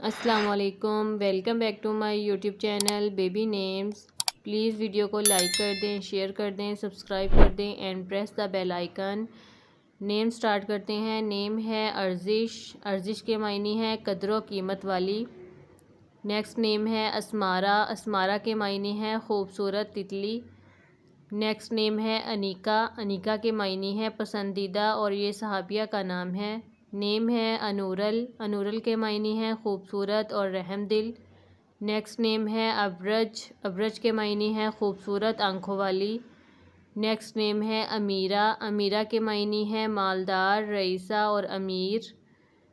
السلام علیکم، welcome back to my YouTube channel baby names. Please video کو like کر دیں، شیئر کر دیں، سبسکرائب کر دیں and press the bell icon. Name start کرتے ہیں۔ نیم ہے ارزش۔ ارزش کے معنی ہے قدر و قیمت والی۔ نیکسٹ نیم ہے اسمارہ۔ اسمارہ کے معنی ہے خوبصورت تتلی۔ نیکسٹ نیم ہے انیکا۔ انیکا کے معنی ہے پسندیدہ اور یہ صحابیہ کا نام ہے۔ نیم ہے انورل۔ انورل کے معنی ہے خوبصورت اور رحم دل۔ نیکسٹ نیم ہے ابرج۔ ابرج کے معنی ہے خوبصورت آنکھوں والی۔ نیکسٹ نیم ہے امیرہ۔ امیرہ کے معنی ہے مالدار، رئیسہ اور امیر۔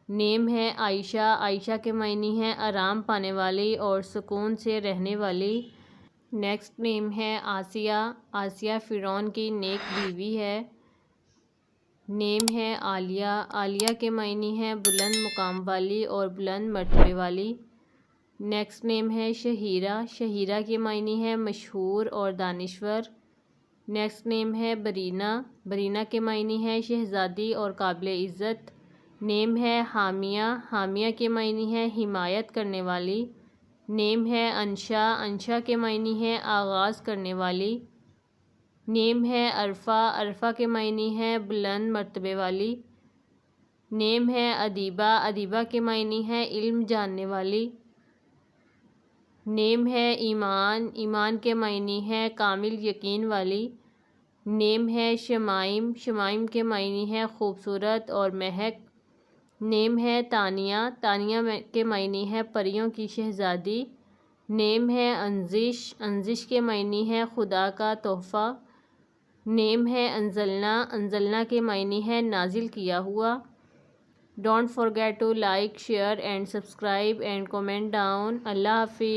نیم ہے عائشہ۔ عائشہ کے معنی ہے آرام پانے والی اور سکون سے رہنے والی۔ نیکسٹ نیم ہے آسیہ۔ آسیہ فرعون کی نیک بیوی ہے۔ نیم ہے عالیہ۔ عالیہ کے معنی ہے بلند مقام والی اور بلند مرتبے والی۔ نیکسٹ نیم ہے شہیرہ۔ شہیرہ کے معنی ہے مشہور اور دانشور۔ نیکسٹ نیم ہے برینہ۔ برینہ کے معنی ہے شہزادی اور قابل عزت۔ نیم ہے حامیہ۔ حامیہ کے معنی ہے حمایت کرنے والی۔ نیم ہے انشا۔ انشا کے معنی ہے آغاز کرنے والی۔ نیم ہے عرفہ۔ عرفہ کے معنی ہے بلند مرتبے والی۔ نیم ہے ادیبہ۔ ادیبہ کے معنی ہے علم جاننے والی۔ نیم ہے ایمان۔ ایمان کے معنی ہے کامل یقین والی۔ نیم ہے شمائم۔ شمائم کے معنی ہے خوبصورت اور مہک۔ نیم ہے تانیہ۔ تانیہ کے معنی ہے پریوں کی شہزادی۔ نیم ہے انزش۔ انزش کے معنی ہے خدا کا تحفہ۔ نیم ہے انزلنا۔ انزلنا کے معنی ہے نازل کیا ہوا۔ Don't forget to like, share and subscribe and comment down. اللہ حافظ۔